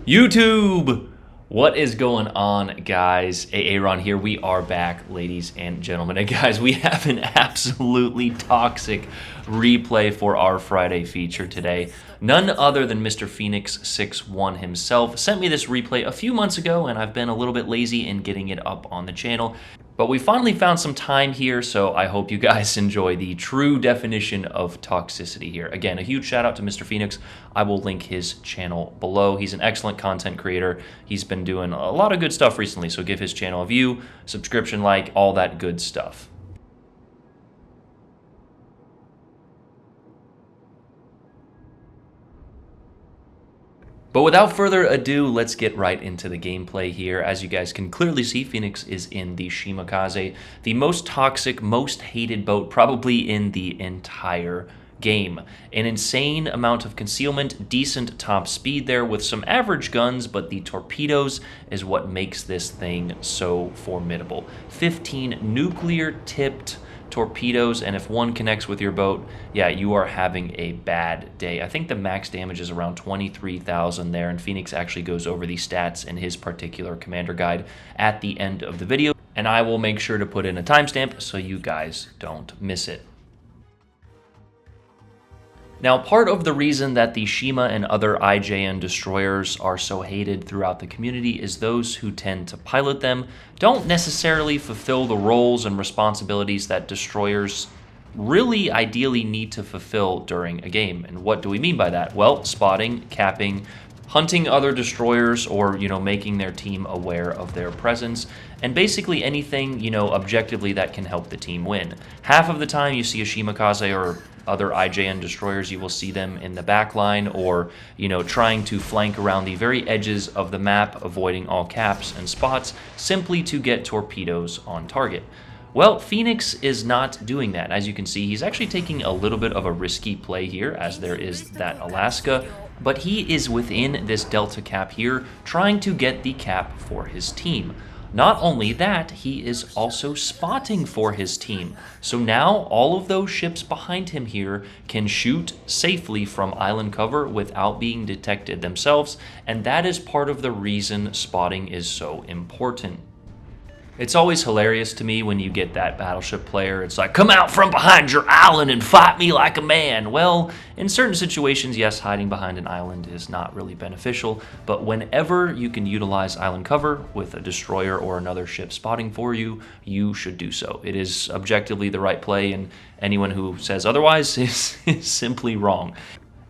YouTube! What is going on, guys? Aaron here. We are back, ladies and gentlemen. And guys, we have an absolutely toxic replay for our Friday feature today. None other than Mr. Phoenix 61 himself sent me this replay a few months ago, and I've been a little bit lazy in getting it up on the channel. But we finally found some time here, so I hope you guys enjoy the true definition of toxicity here. Again, a huge shout out to Mr. Phoenix. I will link his channel below. He's an excellent content creator. He's been doing a lot of good stuff recently, so give his channel a view, subscription, like, all that good stuff. But without further ado, let's get right into the gameplay here. As you guys can clearly see, Phoenix is in the Shimakaze, the most toxic, most hated boat probably in the entire game. An insane amount of concealment, decent top speed there with some average guns, but the torpedoes is what makes this thing so formidable. 15 nuclear tipped torpedoes, and if one connects with your boat, yeah, you are having a bad day. I think the max damage is around 23,000 there, and Phoenix actually goes over the stats in his particular commander guide at the end of the video, and I will make sure to put in a timestamp so you guys don't miss it. Now, part of the reason that the Shima and other IJN destroyers are so hated throughout the community is those who tend to pilot them don't necessarily fulfill the roles and responsibilities that destroyers really ideally need to fulfill during a game. And what do we mean by that? Well, spotting, capping, hunting other destroyers, or, making their team aware of their presence, and basically anything, objectively that can help the team win. Half of the time you see a Shimakaze or other IJN destroyers, you will see them in the back line or, trying to flank around the very edges of the map, avoiding all caps and spots, simply to get torpedoes on target. Well, Phoenix is not doing that. As you can see, he's actually taking a little bit of a risky play here, as there is that Alaska, but he is within this Delta cap here, trying to get the cap for his team. Not only that, he is also spotting for his team. So now all of those ships behind him here can shoot safely from island cover without being detected themselves, and that is part of the reason spotting is so important. It's always hilarious to me when you get that battleship player. It's like, come out from behind your island and fight me like a man. Well, in certain situations, yes, hiding behind an island is not really beneficial, but whenever you can utilize island cover with a destroyer or another ship spotting for you, you should do so. It is objectively the right play, and anyone who says otherwise is simply wrong.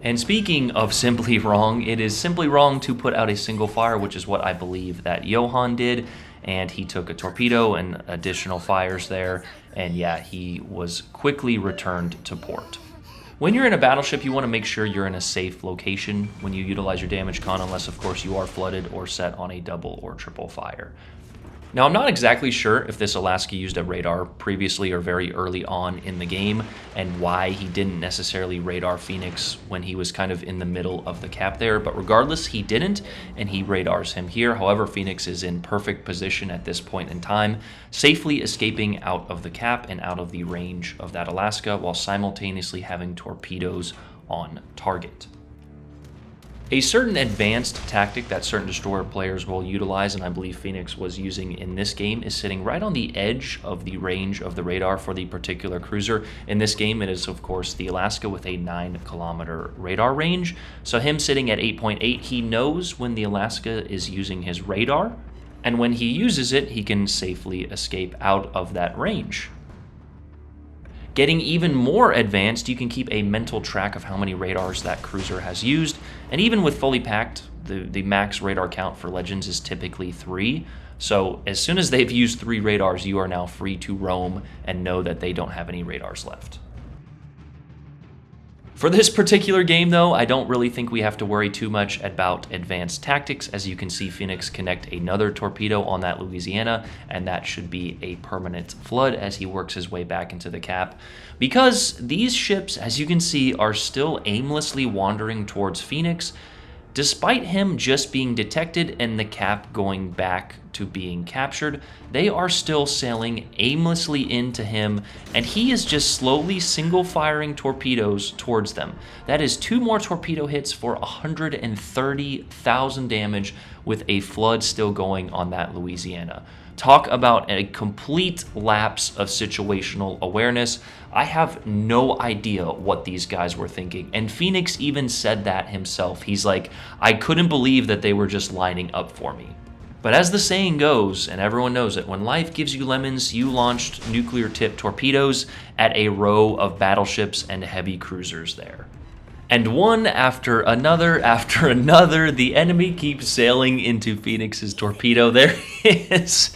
And speaking of simply wrong, it is simply wrong to put out a single fire, which is what I believe that Johan did. And he took a torpedo and additional fires there, and yeah, he was quickly returned to port. When you're in a battleship, you want to make sure you're in a safe location when you utilize your damage con, unless of course you are flooded or set on a double or triple fire. Now, I'm not exactly sure if this Alaska used a radar previously or very early on in the game, and why he didn't necessarily radar Phoenix when he was kind of in the middle of the cap there, but regardless, he didn't, and he radars him here. However, Phoenix is in perfect position at this point in time, safely escaping out of the cap and out of the range of that Alaska, while simultaneously having torpedoes on target. A certain advanced tactic that certain destroyer players will utilize, and I believe Phoenix was using in this game, is sitting right on the edge of the range of the radar for the particular cruiser. In this game, it is, of course, the Alaska with a 9-kilometer radar range. So him sitting at 8.8, he knows when the Alaska is using his radar, and when he uses it, he can safely escape out of that range. Getting even more advanced, you can keep a mental track of how many radars that cruiser has used, and even with fully packed, the max radar count for Legends is typically 3, so as soon as they've used 3 radars, you are now free to roam and know that they don't have any radars left. For this particular game, though, I don't really think we have to worry too much about advanced tactics. As you can see, Phoenix connect another torpedo on that Louisiana, and that should be a permanent flood as he works his way back into the cap. Because these ships, as you can see, are still aimlessly wandering towards Phoenix, Despite him just being detected and the cap going back to being captured, they are still sailing aimlessly into him, and he is just slowly single-firing torpedoes towards them. That is 2 more torpedo hits for 130,000 damage with a flood still going on that Louisiana. Talk about a complete lapse of situational awareness. I have no idea what these guys were thinking. And Phoenix even said that himself. He's like, I couldn't believe that they were just lining up for me. But as the saying goes, and everyone knows it, when life gives you lemons, you launched nuclear-tipped torpedoes at a row of battleships and heavy cruisers there. And one after another, the enemy keeps sailing into Phoenix's torpedo. There is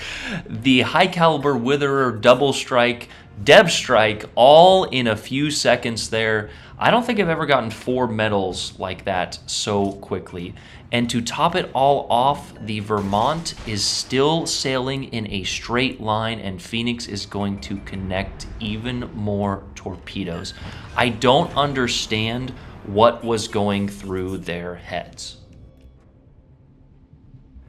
the high caliber Witherer, double strike, Deb strike, all in a few seconds there. I don't think I've ever gotten 4 medals like that so quickly. And to top it all off, the Vermont is still sailing in a straight line, and Phoenix is going to connect even more torpedoes. I don't understand what was going through their heads.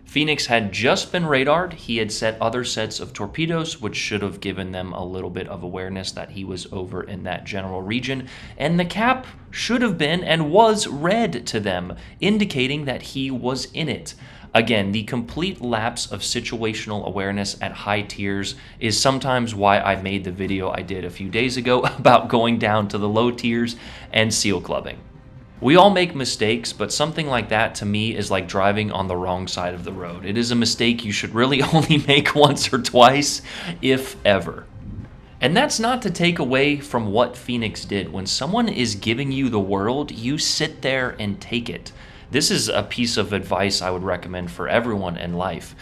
Phoenix had just been radared. He had set other sets of torpedoes, which should have given them a little bit of awareness that he was over in that general region. And the cap should have been and was red to them, indicating that he was in it. Again, the complete lapse of situational awareness at high tiers is sometimes why I made the video I did a few days ago about going down to the low tiers and seal clubbing. We all make mistakes, but something like that to me is like driving on the wrong side of the road. It is a mistake you should really only make once or twice, if ever. And that's not to take away from what Phoenix did. When someone is giving you the world, you sit there and take it. This is a piece of advice I would recommend for everyone in life.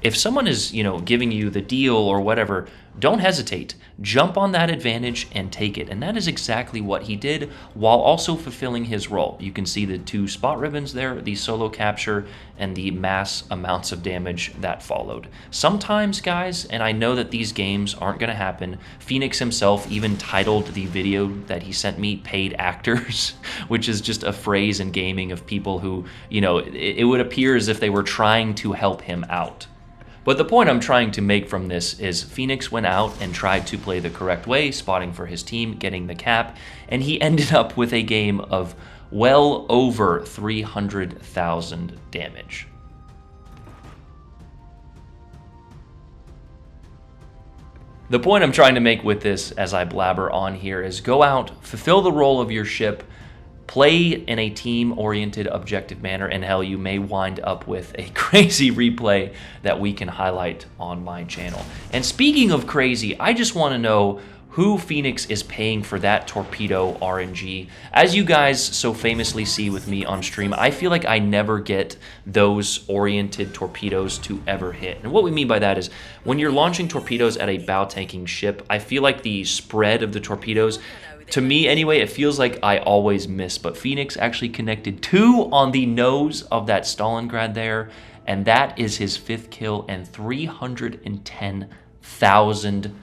If someone is, giving you the deal or whatever, don't hesitate. Jump on that advantage and take it. And that is exactly what he did while also fulfilling his role. You can see the 2 spot ribbons there, the solo capture and the mass amounts of damage that followed. Sometimes, guys, and I know that these games aren't going to happen, Phoenix himself even titled the video that he sent me paid actors, which is just a phrase in gaming of people who, it would appear as if they were trying to help him out. But the point I'm trying to make from this is Phoenix went out and tried to play the correct way, spotting for his team, getting the cap, and he ended up with a game of well over 300,000 damage. The point I'm trying to make with this as I blabber on here is go out, fulfill the role of your ship, play in a team-oriented, objective manner, and hell, you may wind up with a crazy replay that we can highlight on my channel. And speaking of crazy, I just want to know who Phoenix is paying for that torpedo RNG. As you guys so famously see with me on stream, I feel like I never get those oriented torpedoes to ever hit. And what we mean by that is when you're launching torpedoes at a bow tanking ship, I feel like the spread of the torpedoes, to me anyway, it feels like I always miss. But Phoenix actually connected 2 on the nose of that Stalingrad there, and that is his 5th kill and 310,000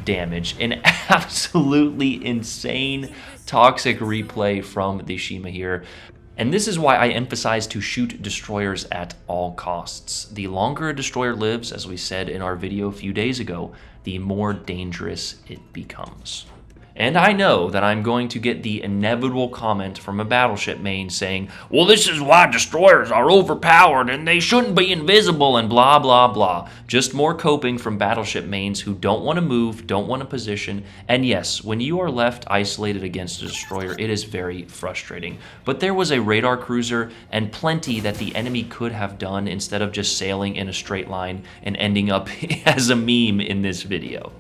damage. An absolutely insane toxic replay from the Shima here. And this is why I emphasize to shoot destroyers at all costs. The longer a destroyer lives, as we said in our video a few days ago, the more dangerous it becomes. And I know that I'm going to get the inevitable comment from a Battleship main saying, well, this is why destroyers are overpowered and they shouldn't be invisible and blah, blah, blah. Just more coping from Battleship mains who don't want to move, don't want to position. And yes, when you are left isolated against a destroyer, it is very frustrating. But there was a radar cruiser and plenty that the enemy could have done instead of just sailing in a straight line and ending up as a meme in this video.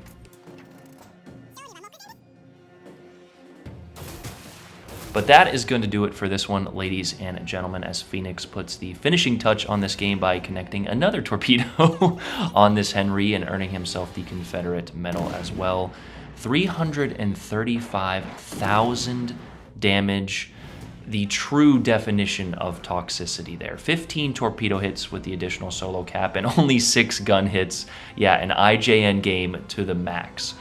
But that is going to do it for this one, ladies and gentlemen, as Phoenix puts the finishing touch on this game by connecting another torpedo on this Henry and earning himself the Confederate medal as well. 335,000 damage, the true definition of toxicity there. 15 torpedo hits with the additional solo cap and only 6 gun hits. Yeah, an IJN game to the max.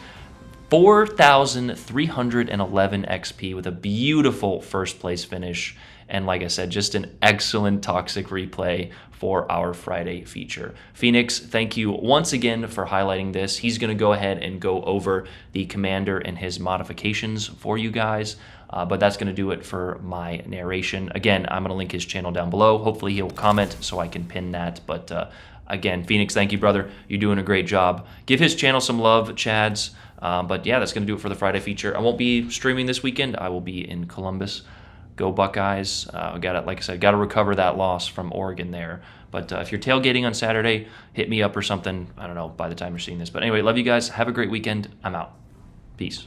4,311 XP with a beautiful first place finish. And like I said, just an excellent toxic replay for our Friday feature. Phoenix, thank you once again for highlighting this. He's going to go ahead and go over the commander and his modifications for you guys. But that's going to do it for my narration. Again, I'm going to link his channel down below. Hopefully he'll comment so I can pin that. But again, Phoenix, thank you, brother. You're doing a great job. Give his channel some love, Chads. But yeah, that's going to do it for the Friday feature. I won't be streaming this weekend. I will be in Columbus. Go Buckeyes. Like I said, got to recover that loss from Oregon there. But if you're tailgating on Saturday, hit me up or something. I don't know by the time you're seeing this. But anyway, love you guys. Have a great weekend. I'm out. Peace.